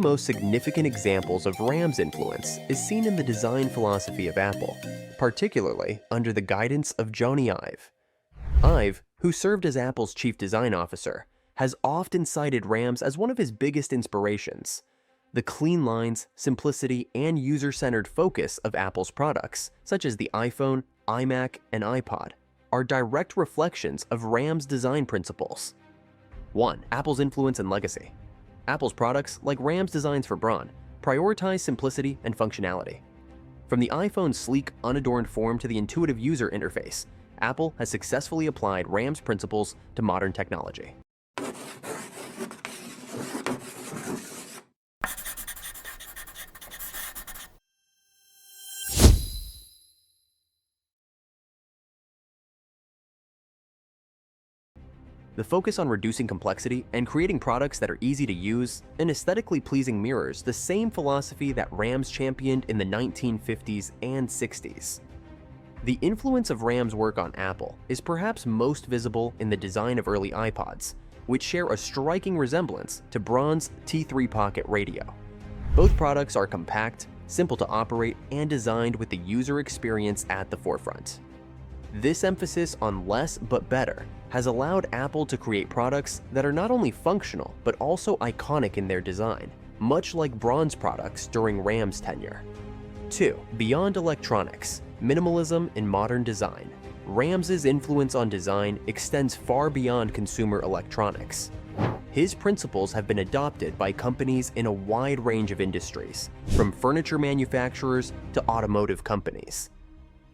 Most significant examples of Ram's influence is seen in the design philosophy of Apple, particularly under the guidance of Jony Ive. Ive, who served as Apple's chief design officer, has often cited Rams as one of his biggest inspirations. The clean lines, simplicity, and user-centered focus of Apple's products, such as the iPhone, iMac, and iPod, are direct reflections of Ram's design principles. 1. Apple's influence and legacy. Apple's products, like Ram's designs for Braun, prioritize simplicity and functionality. From the iPhone's sleek, unadorned form to the intuitive user interface, Apple has successfully applied Ram's principles to modern technology. The focus on reducing complexity and creating products that are easy to use and aesthetically pleasing mirrors the same philosophy that Rams championed in the 1950s and 60s. The influence of Ram's work on Apple is perhaps most visible in the design of early iPods, which share a striking resemblance to Braun's T3 Pocket radio. Both products are compact, simple to operate, and designed with the user experience at the forefront. This emphasis on less but better has allowed Apple to create products that are not only functional but also iconic in their design, much like Braun's products during Ram's tenure. 2. Beyond electronics, minimalism in modern design. Ram's influence on design extends far beyond consumer electronics. His principles have been adopted by companies in a wide range of industries, from furniture manufacturers to automotive companies.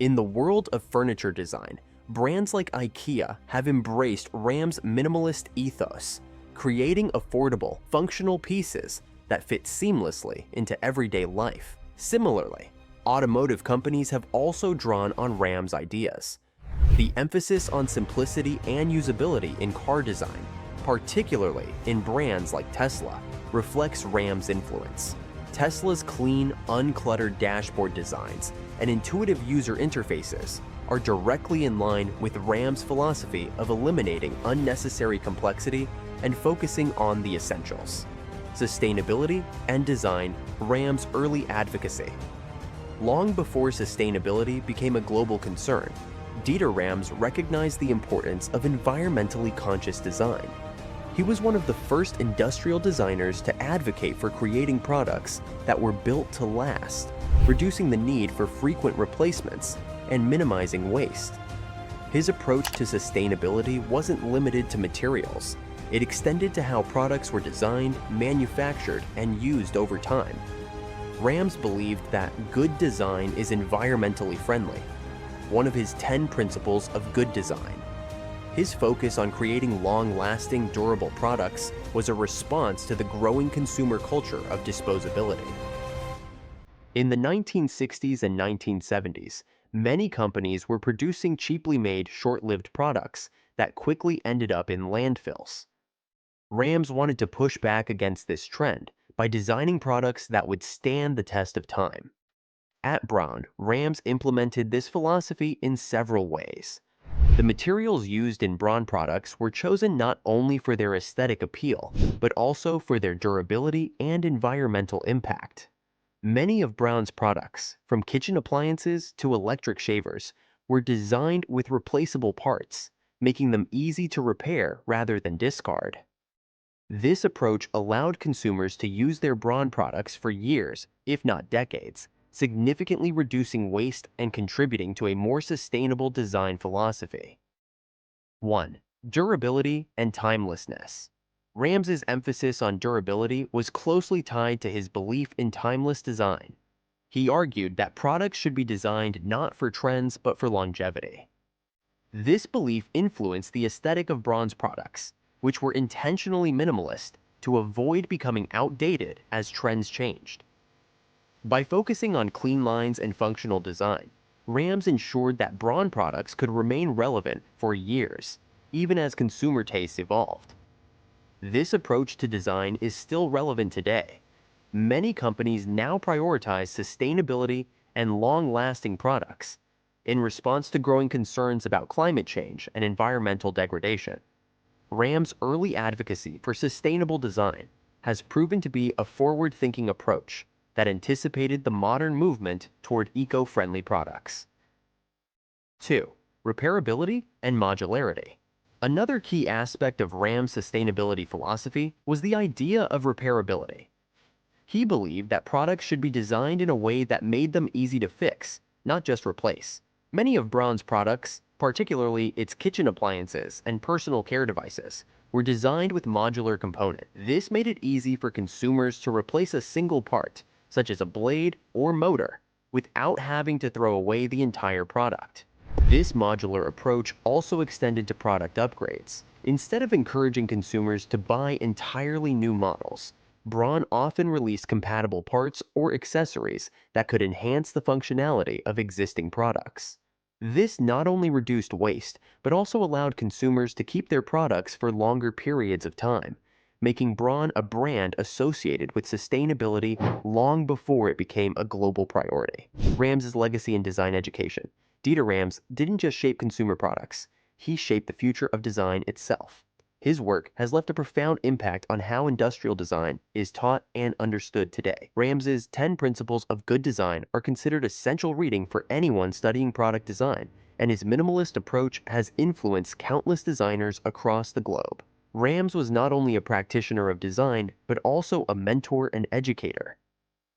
In the world of furniture design, brands like IKEA have embraced Ram's minimalist ethos, creating affordable, functional pieces that fit seamlessly into everyday life. Similarly, automotive companies have also drawn on Ram's ideas. The emphasis on simplicity and usability in car design, particularly in brands like Tesla, reflects Ram's influence. Tesla's clean, uncluttered dashboard designs and intuitive user interfaces are directly in line with Ram's philosophy of eliminating unnecessary complexity and focusing on the essentials. Sustainability and design, Ram's early advocacy. Long before sustainability became a global concern, Dieter Rams recognized the importance of environmentally conscious design. He was one of the first industrial designers to advocate for creating products that were built to last, reducing the need for frequent replacements and minimizing waste. His approach to sustainability wasn't limited to materials. It extended to how products were designed, manufactured, and used over time. Rams believed that good design is environmentally friendly, one of his 10 principles of good design. His focus on creating long-lasting, durable products was a response to the growing consumer culture of disposability. In the 1960s and 1970s, many companies were producing cheaply made, short-lived products that quickly ended up in landfills. Rams wanted to push back against this trend by designing products that would stand the test of time. At Braun, Rams implemented this philosophy in several ways. The materials used in Braun products were chosen not only for their aesthetic appeal, but also for their durability and environmental impact. Many of Braun's products, from kitchen appliances to electric shavers, were designed with replaceable parts, making them easy to repair rather than discard. This approach allowed consumers to use their Braun products for years, if not decades, significantly reducing waste and contributing to a more sustainable design philosophy. 1. Durability and timelessness. Rams's emphasis on durability was closely tied to his belief in timeless design. He argued that products should be designed not for trends but for longevity. This belief influenced the aesthetic of Braun's products, which were intentionally minimalist to avoid becoming outdated as trends changed. By focusing on clean lines and functional design, Rams ensured that Braun products could remain relevant for years, even as consumer tastes evolved. This approach to design is still relevant today. Many companies now prioritize sustainability and long-lasting products in response to growing concerns about climate change and environmental degradation. Ram's early advocacy for sustainable design has proven to be a forward-thinking approach that anticipated the modern movement toward eco-friendly products. 2. Repairability and modularity. Another key aspect of Ram's sustainability philosophy was the idea of repairability. He believed that products should be designed in a way that made them easy to fix, not just replace. Many of Braun's products, particularly its kitchen appliances and personal care devices, were designed with modular components. This made it easy for consumers to replace a single part, such as a blade or motor, without having to throw away the entire product. This modular approach also extended to product upgrades. Instead of encouraging consumers to buy entirely new models, Braun often released compatible parts or accessories that could enhance the functionality of existing products. This not only reduced waste, but also allowed consumers to keep their products for longer periods of time, making Braun a brand associated with sustainability long before it became a global priority. Rams's legacy in design education. Dieter Rams didn't just shape consumer products, he shaped the future of design itself. His work has left a profound impact on how industrial design is taught and understood today. Rams's 10 Principles of Good Design are considered essential reading for anyone studying product design, and his minimalist approach has influenced countless designers across the globe. Rams was not only a practitioner of design, but also a mentor and educator.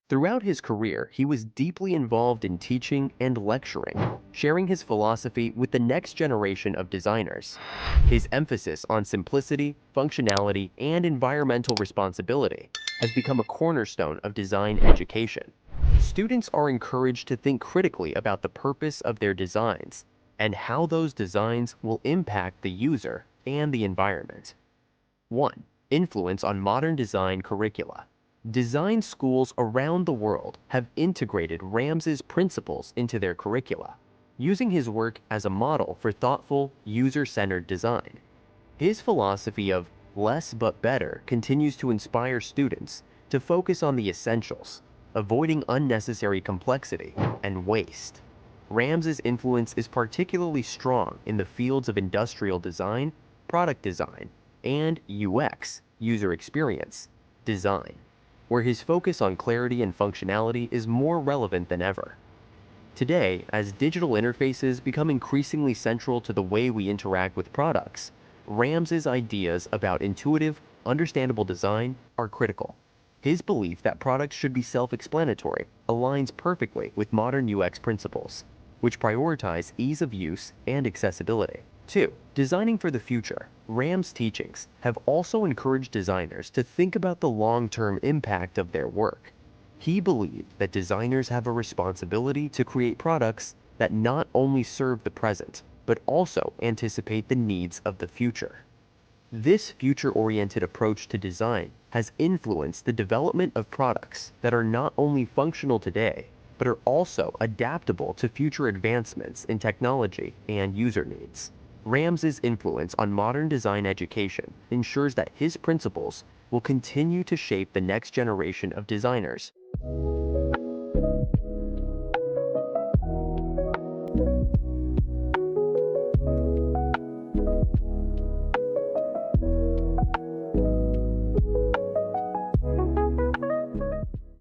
Throughout his career, he was deeply involved in teaching and lecturing, sharing his philosophy with the next generation of designers. His emphasis on simplicity, functionality, and environmental responsibility has become a cornerstone of design education. Students are encouraged to think critically about the purpose of their designs and how those designs will impact the user and the environment. 1. Influence on modern design curricula. Design schools around the world have integrated Rams's principles into their curricula, using his work as a model for thoughtful, user-centered design. His philosophy of less but better continues to inspire students to focus on the essentials, avoiding unnecessary complexity and waste. Rams's influence is particularly strong in the fields of industrial design, product design, and UX, user experience, design, where his focus on clarity and functionality is more relevant than ever. Today, as digital interfaces become increasingly central to the way we interact with products, Rams's ideas about intuitive, understandable design are critical. His belief that products should be self-explanatory aligns perfectly with modern UX principles, which prioritize ease of use and accessibility. 2. Designing for the future. Ram's teachings have also encouraged designers to think about the long-term impact of their work. He believed that designers have a responsibility to create products that not only serve the present, but also anticipate the needs of the future. This future-oriented approach to design has influenced the development of products that are not only functional today, but are also adaptable to future advancements in technology and user needs. Rams's influence on modern design education ensures that his principles will continue to shape the next generation of designers.